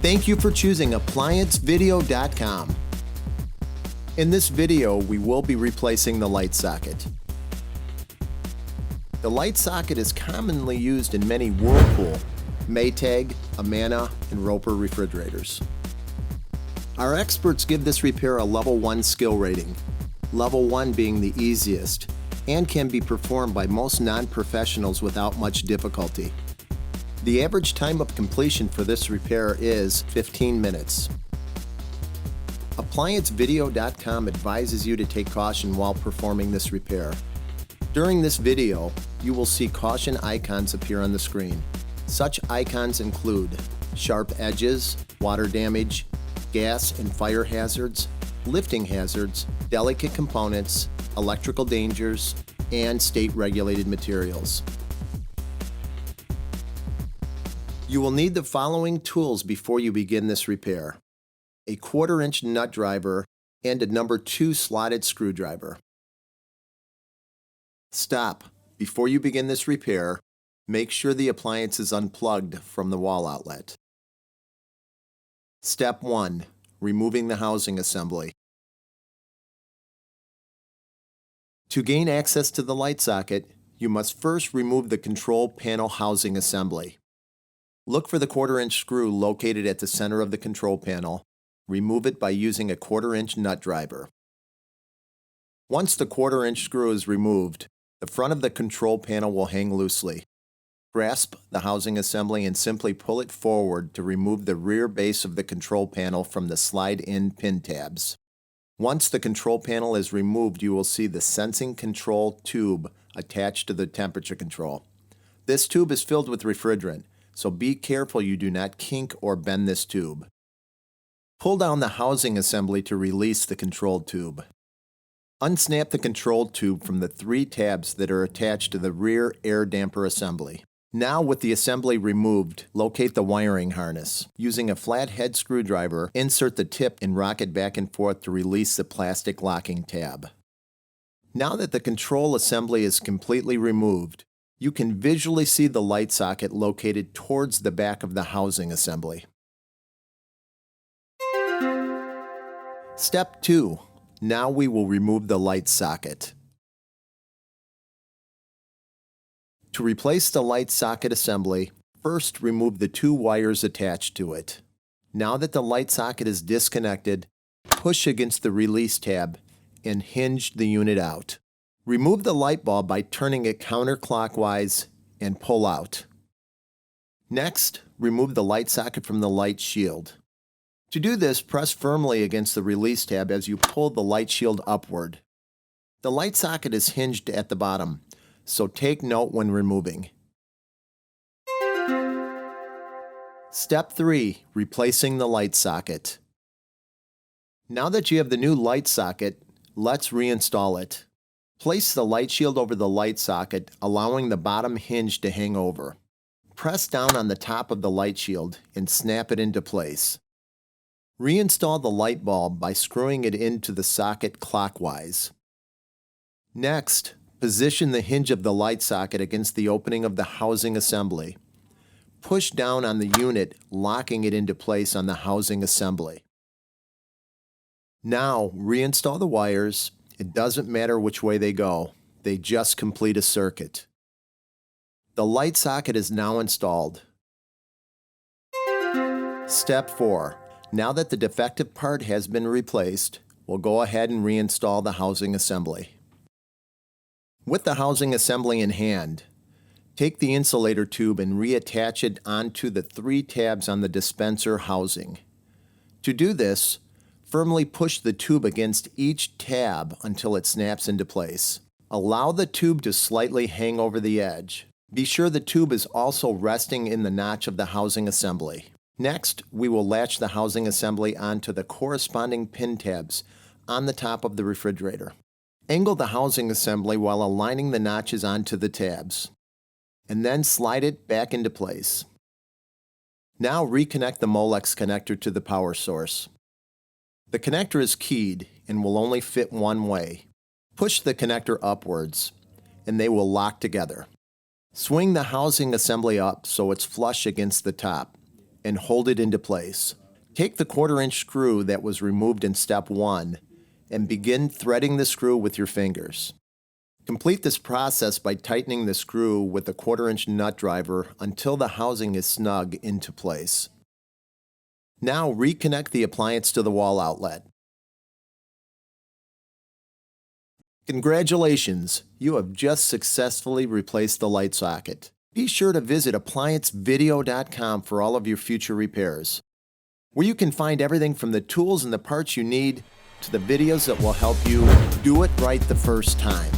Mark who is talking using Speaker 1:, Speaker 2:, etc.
Speaker 1: Thank you for choosing ApplianceVideo.com. In this video, we will be replacing the light socket. The light socket is commonly used in many Whirlpool, Maytag, Amana, and Roper refrigerators. Our experts give this repair a level 1 skill rating, level 1 being the easiest, and can be performed by most non-professionals without much difficulty. The average time of completion for this repair is 15 minutes. ApplianceVideo.com advises you to take caution while performing this repair. During this video, you will see caution icons appear on the screen. Such icons include sharp edges, water damage, gas and fire hazards, lifting hazards, delicate components, electrical dangers, and state-regulated materials. You will need the following tools before you begin this repair: a 1/4-inch nut driver and a number 2 slotted screwdriver. Stop. Before you begin this repair, make sure the appliance is unplugged from the wall outlet. Step 1. Removing the housing assembly. To gain access to the light socket, you must first remove the control panel housing assembly. Look for the 1/4-inch screw located at the center of the control panel. Remove it by using a 1/4-inch nut driver. Once the 1/4-inch screw is removed, the front of the control panel will hang loosely. Grasp the housing assembly and simply pull it forward to remove the rear base of the control panel from the slide-in pin tabs. Once the control panel is removed, you will see the sensing control tube attached to the temperature control. This tube is filled with refrigerant, so be careful you do not kink or bend this tube. Pull down the housing assembly to release the control tube. Unsnap the control tube from the 3 tabs that are attached to the rear air damper assembly. Now, with the assembly removed, locate the wiring harness. Using a flathead screwdriver, insert the tip and rock it back and forth to release the plastic locking tab. Now that the control assembly is completely removed, you can visually see the light socket located towards the back of the housing assembly. Step 2. Now we will remove the light socket. To replace the light socket assembly, first remove the 2 wires attached to it. Now that the light socket is disconnected, push against the release tab and hinge the unit out. Remove the light bulb by turning it counterclockwise and pull out. Next, remove the light socket from the light shield. To do this, press firmly against the release tab as you pull the light shield upward. The light socket is hinged at the bottom, so take note when removing. Step 3. Replacing the light socket. Now that you have the new light socket, let's reinstall it. Place the light shield over the light socket, allowing the bottom hinge to hang over. Press down on the top of the light shield and snap it into place. Reinstall the light bulb by screwing it into the socket clockwise. Next, position the hinge of the light socket against the opening of the housing assembly. Push down on the unit, locking it into place on the housing assembly. Now, reinstall the wires. It doesn't matter which way they go. They just complete a circuit. The light socket is now installed. Step 4. Now that the defective part has been replaced, we'll go ahead and reinstall the housing assembly. With the housing assembly in hand, take the insulator tube and reattach it onto the 3 tabs on the dispenser housing. To do this, firmly push the tube against each tab until it snaps into place. Allow the tube to slightly hang over the edge. Be sure the tube is also resting in the notch of the housing assembly. Next, we will latch the housing assembly onto the corresponding pin tabs on the top of the refrigerator. Angle the housing assembly while aligning the notches onto the tabs, and then slide it back into place. Now reconnect the Molex connector to the power source. The connector is keyed and will only fit one way. Push the connector upwards, and they will lock together. Swing the housing assembly up so it's flush against the top, and hold it into place. Take the 1/4-inch screw that was removed in step 1 and begin threading the screw with your fingers. Complete this process by tightening the screw with the 1/4-inch nut driver until the housing is snug into place. Now reconnect the appliance to the wall outlet. Congratulations! You have just successfully replaced the light socket. Be sure to visit ApplianceVideo.com for all of your future repairs, where you can find everything from the tools and the parts you need to the videos that will help you do it right the first time.